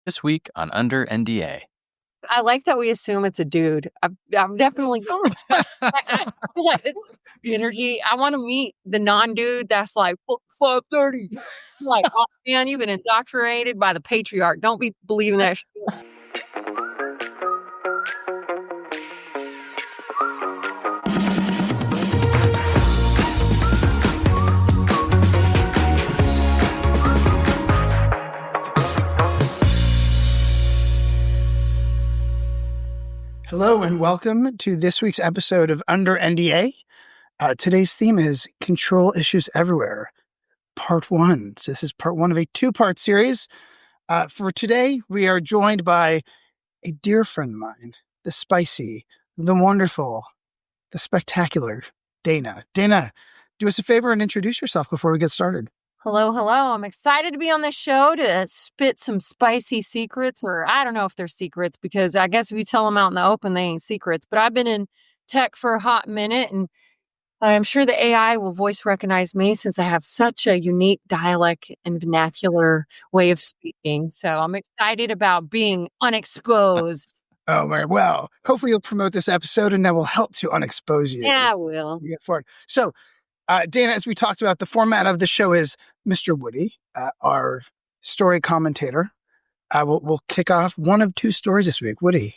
This week on Under NDA. I like that we assume it's a dude. I'm definitely I feel like it's the energy. I want to meet the non-dude that's like 5:30. Like, oh man, you've been indoctrinated by the patriarch. Don't be believing that shit. Hello and welcome to this week's episode of Under NDA. Today's theme is Control Issues Everywhere, Part 1. So this is part 1 of a two-part series. For today, we are joined by a dear friend of mine, the spicy, the wonderful, the spectacular Dana. Dana, do us a favor and introduce yourself before we get started. Hello. I'm excited to be on this show to spit some spicy secrets, or I don't know if they're secrets because I guess if you tell them out in the open, they ain't secrets. But I've been in tech for a hot minute, and I'm sure the AI will voice recognize me since I have such a unique dialect and vernacular way of speaking. So I'm excited about being unexposed. Oh, very well. Hopefully you'll promote this episode and that will help to unexpose you. Yeah, I will. Get forward. So, Dana, as we talked about, the format of the show is Mr. Woody, our story commentator. We'll kick off one of two stories this week. Woody,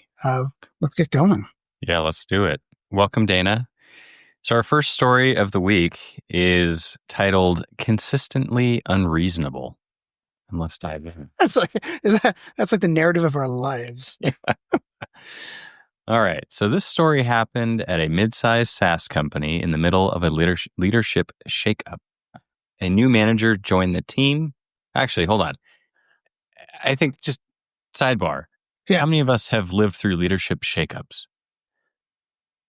let's get going. Yeah, let's do it. Welcome, Dana. So our first story of the week is titled Consistently Unreasonable. And let's dive in. That's like the narrative of our lives. All right. So this story happened at a mid-sized SaaS company in the middle of a leadership shakeup. A new manager joined the team. Actually, hold on. I think just sidebar. Yeah. How many of us have lived through leadership shakeups?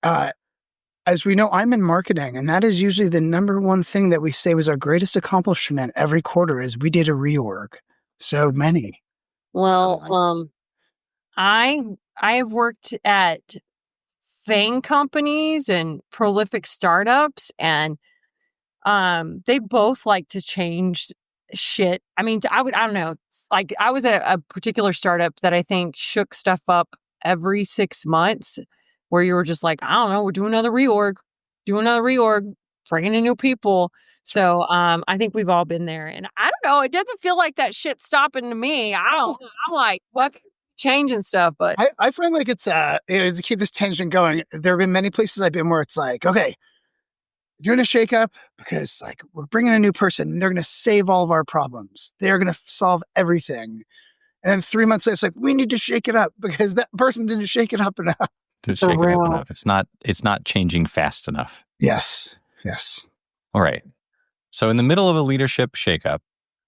As we know, I'm in marketing, and that is usually the number one thing that we say was our greatest accomplishment every quarter is we did a reorg. So many. Well, I have worked at FANG companies and prolific startups, and they both like to change shit. I mean, I don't know. Like, I was at a particular startup that I think shook stuff up every 6 months, where you were just like, I don't know, we're doing another reorg, bringing in new people. So I think we've all been there, and I don't know. It doesn't feel like that shit stopping to me. I'm like, what? Changing stuff, but I find like it's to keep this tension going. There have been many places I've been where it's like, okay, doing a shakeup because like we're bringing a new person and they're going to save all of our problems. They're going to solve everything. And then 3 months later, it's like, we need to shake it up because that person didn't shake it up enough. It's not changing fast enough. Yes. All right. So in the middle of a leadership shakeup,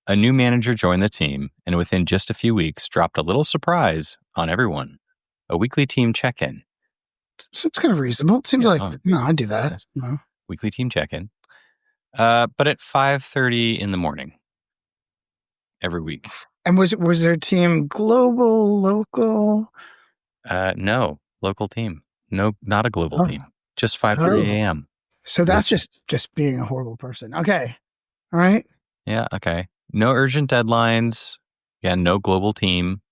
a new manager joined the team and within just a few weeks dropped a little surprise on everyone. A weekly team check-in. Seems kind of reasonable. It seems no, I do that. No. Weekly team check-in. But at 5:30 in the morning every week. And was their team global, local? No, local team. No, not a global team. Just 5:30 a.m. So that's just being a horrible person. Okay. All right. Yeah, okay. No urgent deadlines. Again, no global team.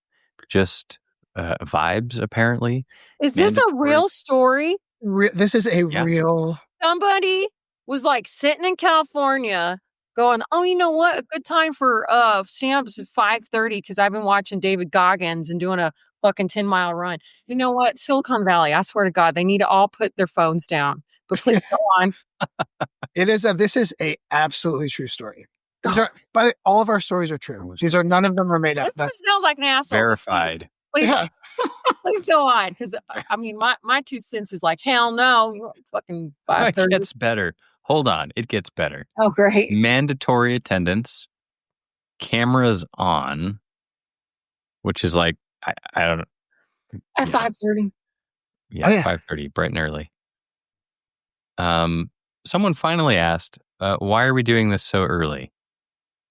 Just vibes, apparently. Is this a real story? This is a real... Somebody was like sitting in California going, oh, you know what? A good time for stand-ups at 5:30 because I've been watching David Goggins and doing a fucking 10-mile run. You know what? Silicon Valley, I swear to God, they need to all put their phones down. But please go on. This is a absolutely true story. All of our stories are true. None of them are made up. This sounds like an asshole. Verified. Please go on. Because, I mean, my 2 cents is like, hell no. Fucking 5:30. It gets better. Hold on. It gets better. Oh, great. Mandatory attendance. Cameras on. Which is like, I don't know. At 5:30. Yeah, 5:30. Bright and early. Someone finally asked, why are we doing this so early?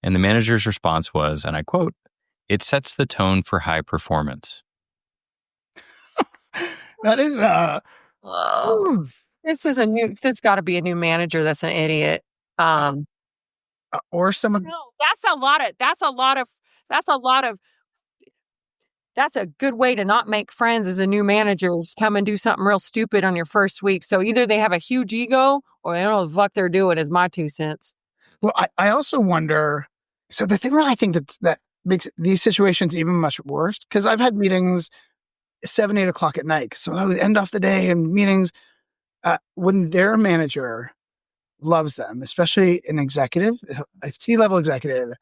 And the manager's response was, and I quote, "It sets the tone for high performance." That is this got to be a new manager that's an idiot. Or someone. No, that's a lot of that's a good way to not make friends as a new manager. Just come and do something real stupid on your first week. So either they have a huge ego or they don't know what the fuck they're doing, is my 2 cents. Well, I also wonder. So the thing that I think that makes these situations even much worse, because I've had meetings 7, 8 o'clock at night. So I would end off the day in meetings when their manager loves them, especially an executive, a C-level executive,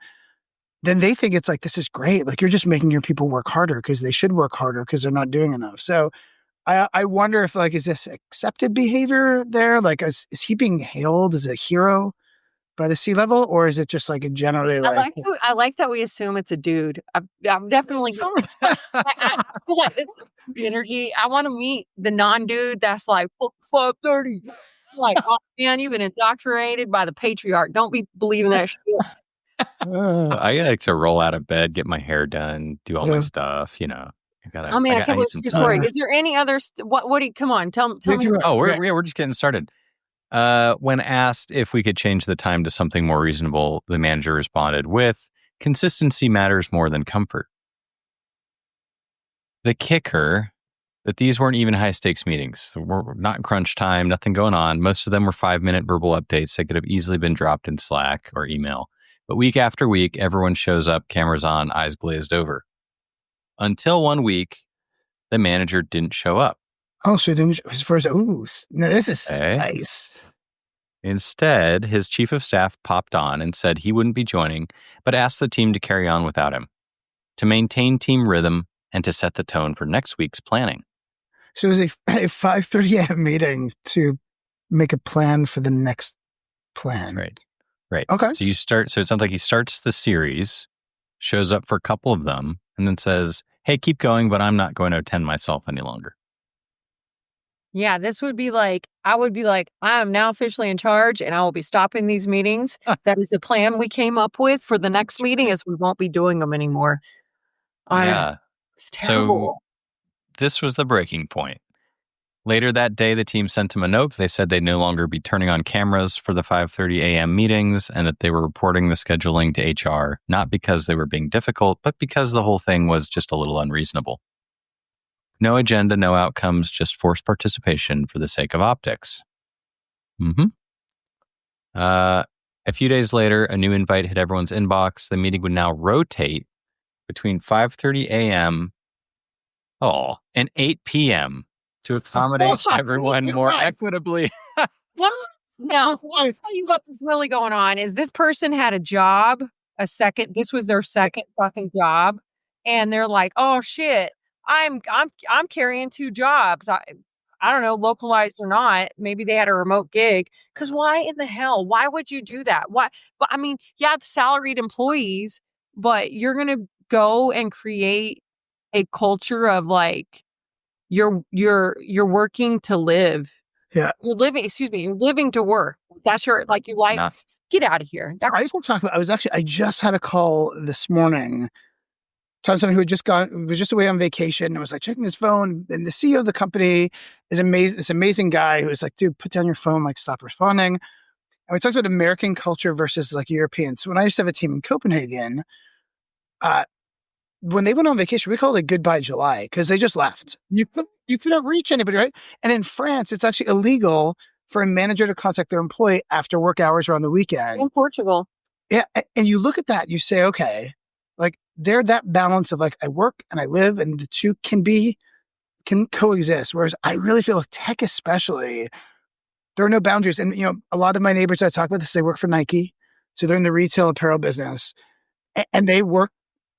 then they think it's like, this is great. Like, you're just making your people work harder because they should work harder because they're not doing enough. So I wonder if, like, is this accepted behavior there? Like, is he being hailed as a hero by the C-level, or is it just like a generally like... I like that we assume it's a dude. I'm definitely... I feel like it's energy. I want to meet the non-dude that's like, 5:30. Like, oh man, you've been indoctrinated by the patriarch. Don't be believing that shit. I like to roll out of bed, get my hair done, do all my stuff. I can't wait for your story. Is there any other? What do you? Come on, tell me. Oh, we're just getting started. When asked if we could change the time to something more reasonable, the manager responded with, "Consistency matters more than comfort." The kicker that these weren't even high-stakes meetings. We're not crunch time, nothing going on. Most of them were 5-minute verbal updates that could have easily been dropped in Slack or email. But week after week, everyone shows up, cameras on, eyes glazed over. Until one week, the manager didn't show up. Oh, so then his first, no, this is nice. Instead, his chief of staff popped on and said he wouldn't be joining, but asked the team to carry on without him, to maintain team rhythm and to set the tone for next week's planning. So it was a 5:30 a.m. meeting to make a plan for the next plan. Right. Okay. So it sounds like he starts the series, shows up for a couple of them, and then says, "Hey, keep going, but I'm not going to attend myself any longer." Yeah, this would be like, I would be like, I am now officially in charge and I will be stopping these meetings. That is the plan we came up with for the next meeting, is we won't be doing them anymore. Yeah. It's terrible. So this was the breaking point. Later that day, the team sent him a note. They said they'd no longer be turning on cameras for the 5:30 a.m. meetings and that they were reporting the scheduling to HR, not because they were being difficult, but because the whole thing was just a little unreasonable. No agenda, no outcomes, just forced participation for the sake of optics. A few days later, a new invite hit everyone's inbox. The meeting would now rotate between 5:30 a.m. and 8 p.m. to accommodate everyone more equitably. Now, I'll tell you what's really going on is this person had a job, this was their second fucking job. And they're like, oh shit, I'm carrying 2 jobs. I don't know, localized or not. Maybe they had a remote gig. Because why in the hell? Why would you do that? Why? But I mean, yeah, the salaried employees, but you're going to go and create a culture of like, you're working to live. Yeah. You're living to work. That's your, like, you like, get out of here. I just want to talk about, I just had a call this morning. Talking to someone who was just away on vacation and was like checking his phone. And the CEO of the company is amazing. This amazing guy who was like, dude, put down your phone, like stop responding. And we talked about American culture versus like European. So when I used to have a team in Copenhagen, when they went on vacation, we called it Goodbye July because they just left. You couldn't reach anybody, right? And in France, it's actually illegal for a manager to contact their employee after work hours or on the weekend. In Portugal. Yeah. And you look at that, you say, okay, like they're that balance of like, I work and I live and the two can coexist. Whereas I really feel like tech, especially, there are no boundaries. And, a lot of my neighbors I talk about this, they work for Nike. So they're in the retail apparel business and they work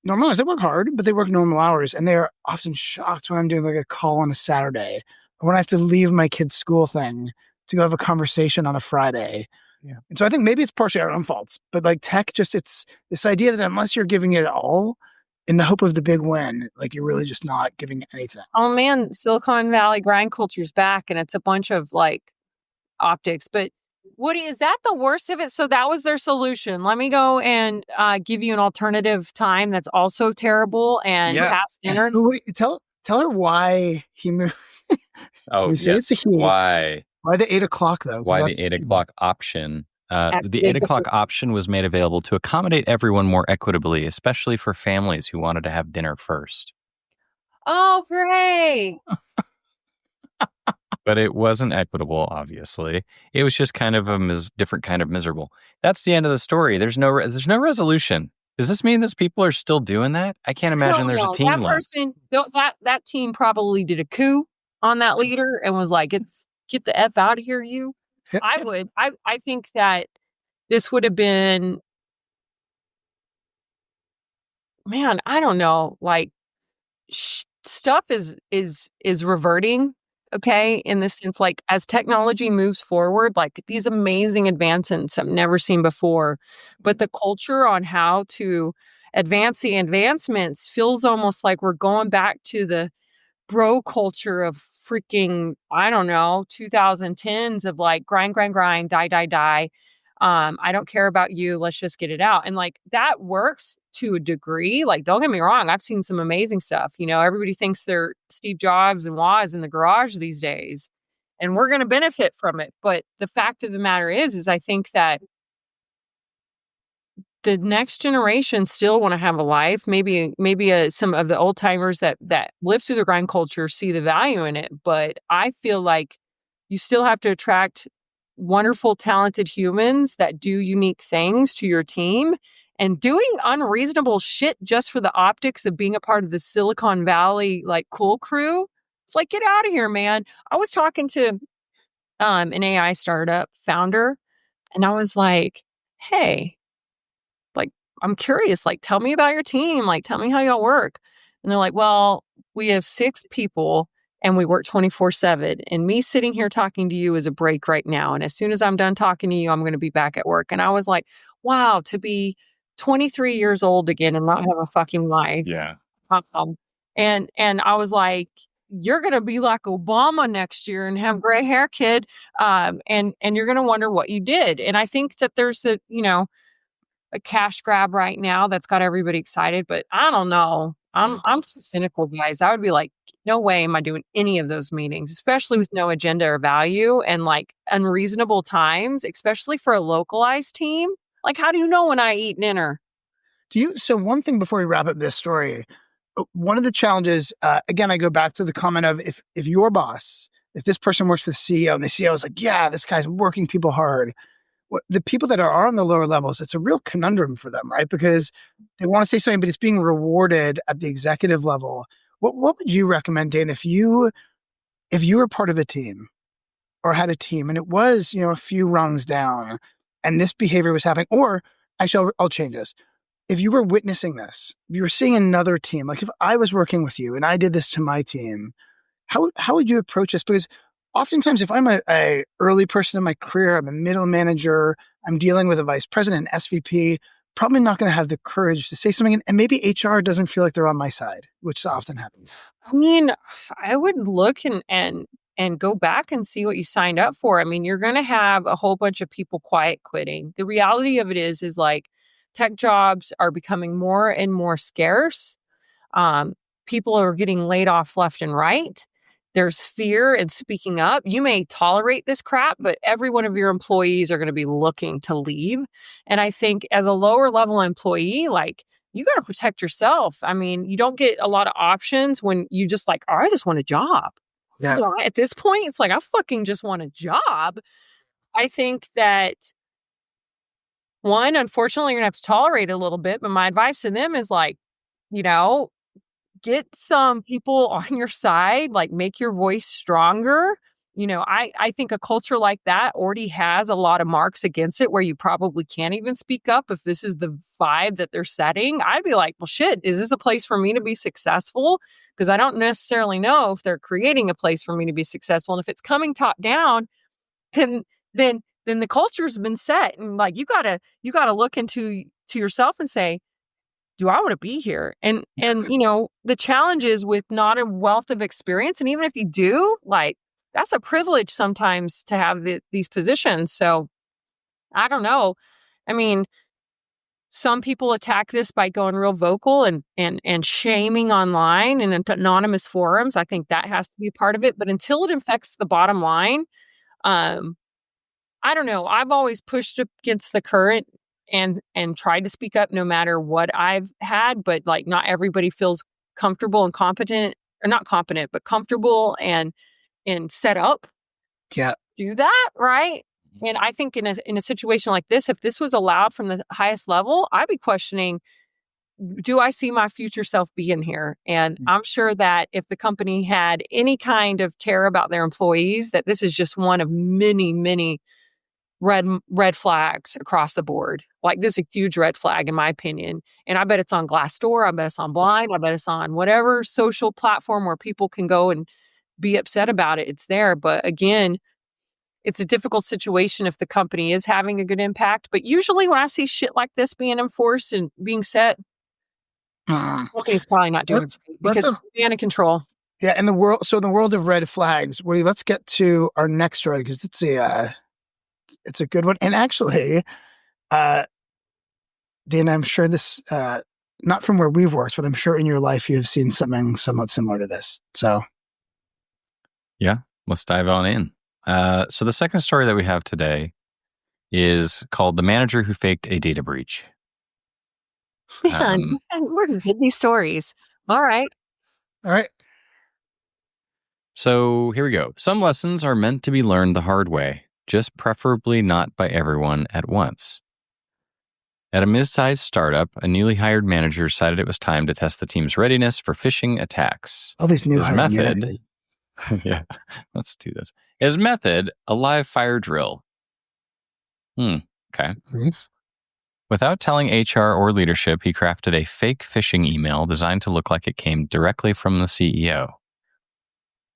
normal hours. They work hard, but they work normal hours. And they are often shocked when I'm doing like a call on a Saturday or when I have to leave my kid's school thing to go have a conversation on a Friday. Yeah. And so I think maybe it's partially our own faults, but like tech, it's this idea that unless you're giving it all in the hope of the big win, like you're really just not giving anything. Oh man, Silicon Valley grind culture's back and it's a bunch of like optics. But Woody, is that the worst of it? So that was their solution. Let me go and give you an alternative time that's also terrible and past dinner. Tell her why he moved. Oh, yes. Why the 8 o'clock though? Why the 8 o'clock option? The 8 o'clock option was made available to accommodate everyone more equitably, especially for families who wanted to have dinner first. Oh, great. But it wasn't equitable, obviously. It was just kind of a different kind of miserable. That's the end of the story. There's no resolution. Does this mean those people are still doing that? I can't imagine there's a No. team That left. person, that team probably did a coup on that leader and was like, get the F out of here, you. I think that this would have been, man, I don't know, like stuff is reverting, okay, in the sense, like, as technology moves forward, like these amazing advancements I've never seen before, but the culture on how to advance the advancements feels almost like we're going back to the bro culture of freaking, I don't know, 2010s of like grind, grind, grind, die, die, die. I don't care about you. Let's just get it out. And like that works to a degree. Like, don't get me wrong. I've seen some amazing stuff. You know, everybody thinks they're Steve Jobs and Woz in the garage these days, and we're going to benefit from it. But the fact of the matter is I think that the next generation still want to have a life. Maybe some of the old timers that live through the grind culture see the value in it. But I feel like you still have to attract wonderful, talented humans that do unique things to your team. And doing unreasonable shit just for the optics of being a part of the Silicon Valley like cool crew, it's like, get out of here, man. I was talking to an AI startup founder, and I was like, hey, like, I'm curious, like, tell me about your team. Like, tell me how y'all work. And they're like, well, we have 6 people and we work 24/7. And me sitting here talking to you is a break right now. And as soon as I'm done talking to you, I'm going to be back at work. And I was like, wow, to be 23 years old again and not have a fucking life. Yeah. And I was like, you're going to be like Obama next year and have gray hair, kid. And you're going to wonder what you did. And I think that there's a cash grab right now that's got everybody excited, but I don't know. I'm too cynical, guys. I would be like, no way am I doing any of those meetings, especially with no agenda or value and like unreasonable times, especially for a localized team. Like, how do you know when I eat dinner? So one thing before we wrap up this story, one of the challenges, again, I go back to the comment of if your boss, if this person works for the CEO and the CEO is like, yeah, this guy's working people hard. The people that are on the lower levels, it's a real conundrum for them, right? Because they want to say something, but it's being rewarded at the executive level. What would you recommend, Dane, if you were part of a team or had a team and it was, a few rungs down and this behavior was happening, or actually, I'll change this. If you were witnessing this, if you were seeing another team, like if I was working with you and I did this to my team, how would you approach this? Because oftentimes, if I'm a early person in my career, I'm a middle manager, I'm dealing with a vice president, SVP, probably not going to have the courage to say something. And maybe HR doesn't feel like they're on my side, which often happens. I mean, I would look and go back and see what you signed up for. I mean, you're going to have a whole bunch of people quiet quitting. The reality of it is like tech jobs are becoming more and more scarce. People are getting laid off left and right. There's fear in speaking up. You may tolerate this crap, but every one of your employees are going to be looking to leave. And I think as a lower level employee, like, you got to protect yourself. I mean, you don't get a lot of options when you just like, oh, I just want a job. Yeah. At this point, it's like, I fucking just want a job. I think that one, unfortunately, you're going to have to tolerate it a little bit. But my advice to them is like, get some people on your side, like make your voice stronger. I think a culture like that already has a lot of marks against it where you probably can't even speak up if this is the vibe that they're setting. I'd be like, well, shit, is this a place for me to be successful? Because I don't necessarily know if they're creating a place for me to be successful. And if it's coming top down, then the culture's been set. And like, you gotta look to yourself and say, do I want to be here? And the challenge is with not a wealth of experience. And even if you do, like, that's a privilege sometimes to have these positions. So I don't know. I mean, some people attack this by going real vocal and shaming online and in anonymous forums. I think that has to be part of it. But until it affects the bottom line, I don't know. I've always pushed against the current and tried to speak up no matter what I've had, but like not everybody feels comfortable and competent or not competent, but comfortable and set up. Yeah. Do that, right? And I think in a situation like this, if this was allowed from the highest level, I'd be questioning, do I see my future self being here? And I'm sure that if the company had any kind of care about their employees, that this is just one of many, many red flags across the board. Like, this is a huge red flag in my opinion. And I bet it's on Glassdoor. I bet it's on Blind. I bet it's on whatever social platform where people can go and be upset about it. It's there. But again, it's a difficult situation if the company is having a good impact. But usually when I see shit like this being enforced and being set, company's probably not doing it because it's out of control. Yeah, in the world. So in the world of red flags, Woody, let's get to our next story because it's a good one. And actually, Dan, I'm sure this, not from where we've worked, but I'm sure in your life you have seen something somewhat similar to this. So, yeah, let's dive on in. So the second story that we have today is called "The Manager Who Faked a Data Breach." Man, we're going to get these stories. All right. So here we go. Some lessons are meant to be learned the hard way, just preferably not by everyone at once. At a mid-sized startup, a newly hired manager decided it was time to test the team's readiness for phishing attacks. all these new His method, yeah, let's do this. His method, a live fire drill. Okay. Mm-hmm. Without telling HR or leadership, he crafted a fake phishing email designed to look like it came directly from the CEO.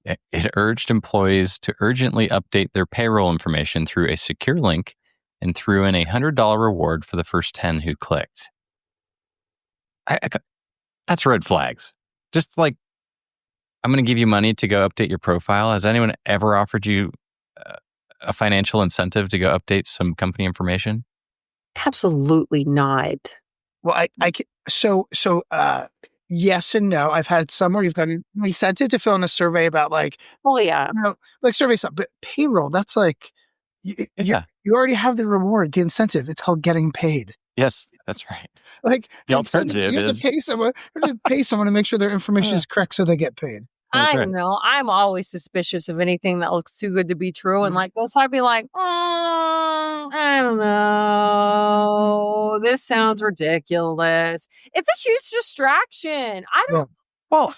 It urged employees to urgently update their payroll information through a secure link and threw in a $100 reward for the first 10 who clicked. That's red flags. Just like, I'm going to give you money to go update your profile. Has anyone ever offered you a financial incentive to go update some company information? Absolutely not. Well, yes and no. I've had some where you've gotten incentive to fill in a survey about like, yeah, like survey stuff, but payroll, that's like, you already have the reward, the incentive. It's called getting paid. Yes, that's right. Like the alternative you have to pay someone. You have to pay someone to make sure their information is correct so they get paid. I don't know. I'm always suspicious of anything that looks too good to be true. And like this, I'd be like, I don't know. This sounds ridiculous. It's a huge distraction. I don't. Well,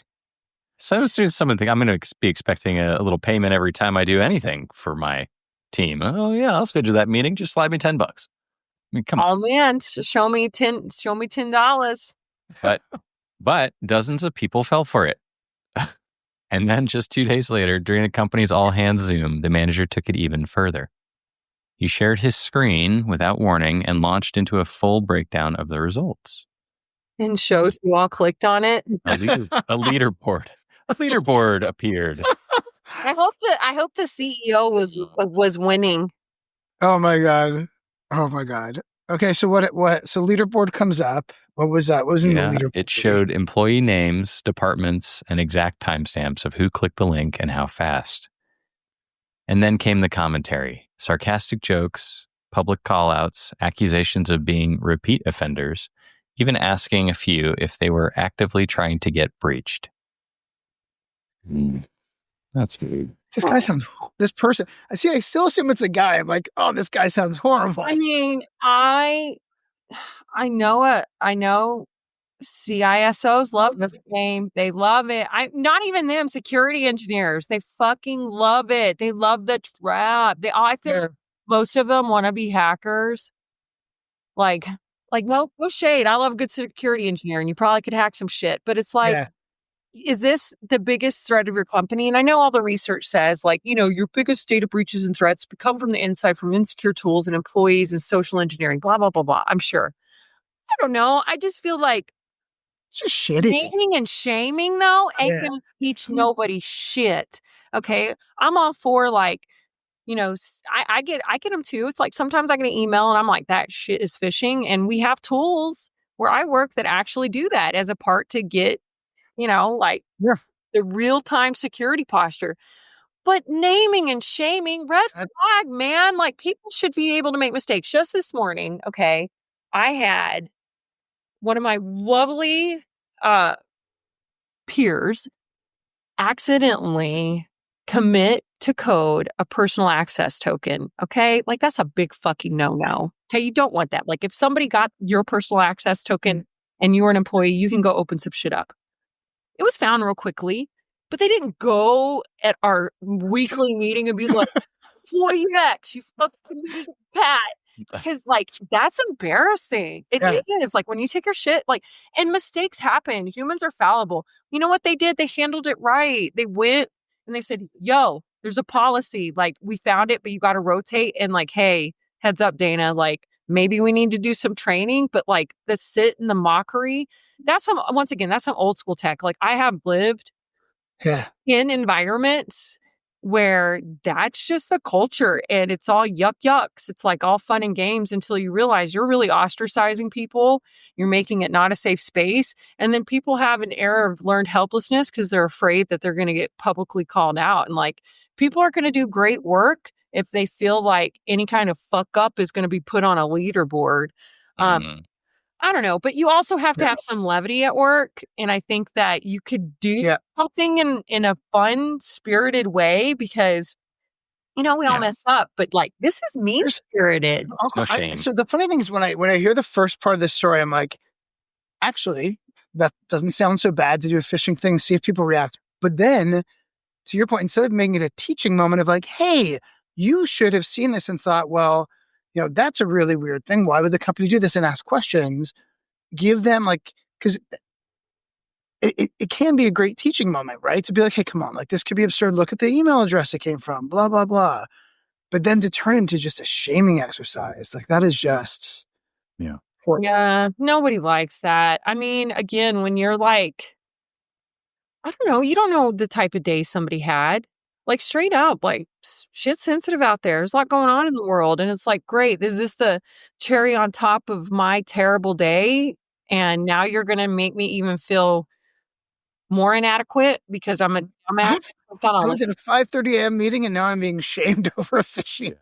so as soon as someone think I'm going to be expecting a little payment every time I do anything for my team. Oh yeah, I'll schedule that meeting. Just slide me $10. I mean, come on. Oh man, show me $10. But dozens of people fell for it. And then just 2 days later, during the company's all-hands Zoom, the manager took it even further. He shared his screen without warning and launched into a full breakdown of the results. And showed who all clicked on it. A leaderboard. A leaderboard appeared. I hope the CEO was winning. Oh my god. Okay, so so leaderboard comes up. What was that? What was in the leaderboard? It showed employee names, departments, and exact timestamps of who clicked the link and how fast. And then came the commentary, sarcastic jokes, public call-outs, accusations of being repeat offenders, even asking a few if they were actively trying to get breached. That's weird. This person, I still assume it's a guy. I'm like, oh, this guy sounds horrible. I mean, I know CISOs love this game. They love it. Not even them, security engineers. They fucking love it. They love the trap. I feel most of them want to be hackers. Like no shade. I love a good security engineer and you probably could hack some shit. But it's like, is this the biggest threat of your company? And I know all the research says like, your biggest data breaches and threats come from the inside, from insecure tools and employees and social engineering, blah, blah, blah, blah. I'm sure. I don't know. I just feel like it's just shitty. Naming and shaming, though, ain't going to teach nobody shit. Okay. I'm all for like, I get them too. It's like sometimes I get an email and I'm like, that shit is phishing. And we have tools where I work that actually do that as a part to get, the real-time security posture. But naming and shaming, red flag, man. Like people should be able to make mistakes. Just this morning, okay, I had one of my lovely peers accidentally commit to code a personal access token, okay? Like, that's a big fucking no-no. Okay, you don't want that. Like, if somebody got your personal access token and you were an employee, you can go open some shit up. It was found real quickly, but they didn't go at our weekly meeting and be like, employee X, you fucking committed a pat. Because, like, that's embarrassing. It is. Like, when you take your shit, like, and mistakes happen. Humans are fallible. You know what they did? They handled it right. They went and they said, yo, there's a policy. Like, we found it, but you got to rotate. And, like, hey, heads up, Dana. Like, maybe we need to do some training. But, like, the sit and the mockery, that's some old school tech. Like, I have lived in environments where that's just the culture and it's all yucks. It's like all fun and games until you realize you're really ostracizing people. You're making it not a safe space. And then people have an air of learned helplessness because they're afraid that they're going to get publicly called out. And like, people are going to do great work if they feel like any kind of fuck up is going to be put on a leaderboard. I don't know, but you also have to have some levity at work. And I think that you could do something in a fun, spirited way because, you know, we all mess up, but like, this is mean-spirited. No shame. So the funny thing is when I hear the first part of this story, I'm like, actually, that doesn't sound so bad to do a phishing thing, see if people react. But then, to your point, instead of making it a teaching moment of like, hey, you should have seen this and thought, well, you know, that's a really weird thing. Why would the company do this? And ask questions. Give them like, because it can be a great teaching moment, right? To be like, hey, come on, like this could be absurd. Look at the email address it came from, blah, blah, blah. But then to turn into just a shaming exercise, like that is just. Horrible. Yeah, nobody likes that. I mean, again, when you're like, I don't know, you don't know the type of day somebody had. Like straight up, like shit's sensitive out there. There's a lot going on in the world. And it's like, great, is this the cherry on top of my terrible day? And now you're going to make me even feel more inadequate because I'm a dumbass. I was at a 5:30 a.m. meeting and now I'm being shamed over a phishing.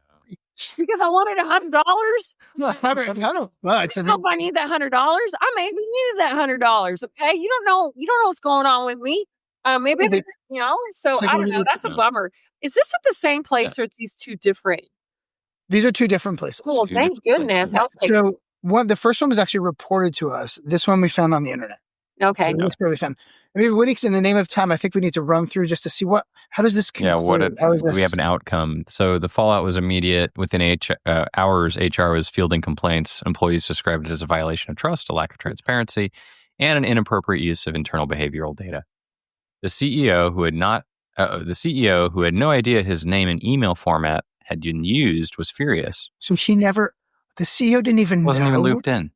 Because I wanted $100. $100 bucks. I hope I need that $100. I maybe needed that $100. Okay, you don't know what's going on with me. Maybe you know. So I don't know. That's a bummer. Is this at the same place or are these two different? These are two different places. Well, thank goodness. So the first one was actually reported to us. This one we found on the internet. Okay. So that's where we found. Maybe Whittick's in the name of time. I think we need to run through just to see how does this conclude? We have an outcome. So the fallout was immediate. Within hours, HR was fielding complaints. Employees described it as a violation of trust, a lack of transparency, and an inappropriate use of internal behavioral data. The CEO, who had no idea his name and email format had been used, was furious. So the CEO didn't even know. Wasn't even looped in.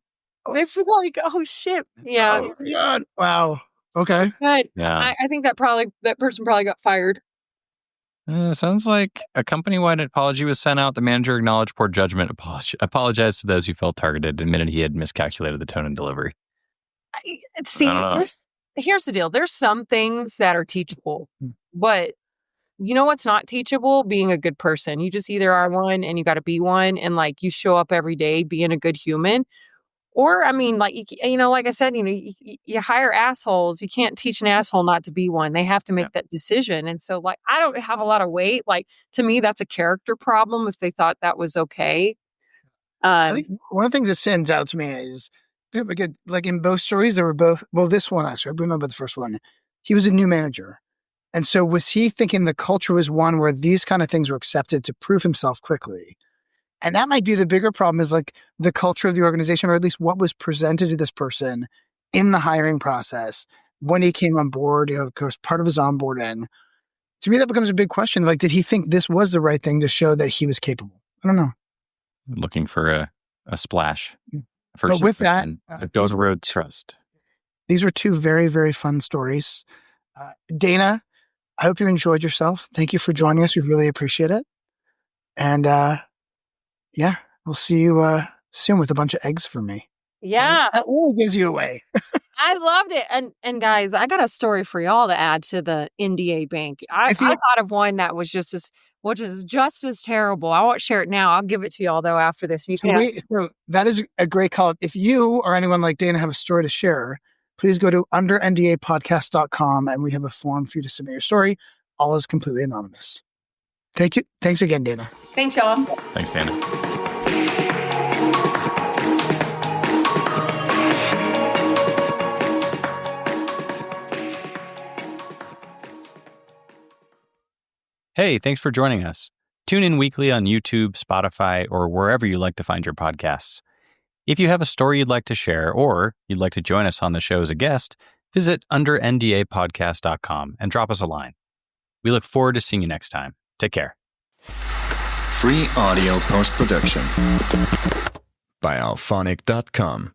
It's like, oh shit. Yeah. Oh, God. Wow. Okay. But Yeah. I think that person probably got fired. Sounds like a company-wide apology was sent out. The manager acknowledged poor judgment, apologized to those who felt targeted, admitted he had miscalculated the tone and delivery. Here's the deal. There's some things that are teachable, but you know what's not teachable? Being a good person. You just either are one and you got to be one, and like you show up every day being a good human. Or, I mean, like, you know, like I said, you know, you hire assholes. You can't teach an asshole not to be one. They have to make that decision. And so, like, I don't have a lot of weight. Like, to me, that's a character problem if they thought that was okay. I think one of the things that stands out to me is, like in both stories, there were both, well, this one, actually, I remember the first one. He was a new manager. And so was he thinking the culture was one where these kind of things were accepted to prove himself quickly? And that might be the bigger problem is like the culture of the organization, or at least what was presented to this person in the hiring process when he came on board, you know, of course, part of his onboarding. To me, that becomes a big question. Like, did he think this was the right thing to show that he was capable? I don't know. Looking for a splash. But with that, go the road trust. These were two very, very fun stories. Dana, I hope you enjoyed yourself. Thank you for joining us. We really appreciate it. And yeah, we'll see you soon with a bunch of eggs for me. Yeah. That really gives you away. I loved it. And guys, I got a story for y'all to add to the NDA bank. I thought of one that was just as terrible. I won't share it now. I'll give it to y'all though after this. So that is a great call. If you or anyone like Dana have a story to share, please go to underndapodcast.com and we have a form for you to submit your story. All is completely anonymous. Thank you. Thanks again, Dana. Thanks, y'all. Thanks, Dana. Hey, thanks for joining us. Tune in weekly on YouTube, Spotify, or wherever you like to find your podcasts. If you have a story you'd like to share or you'd like to join us on the show as a guest, visit underndapodcast.com and drop us a line. We look forward to seeing you next time. Take care. Free audio post-production by alphonic.com.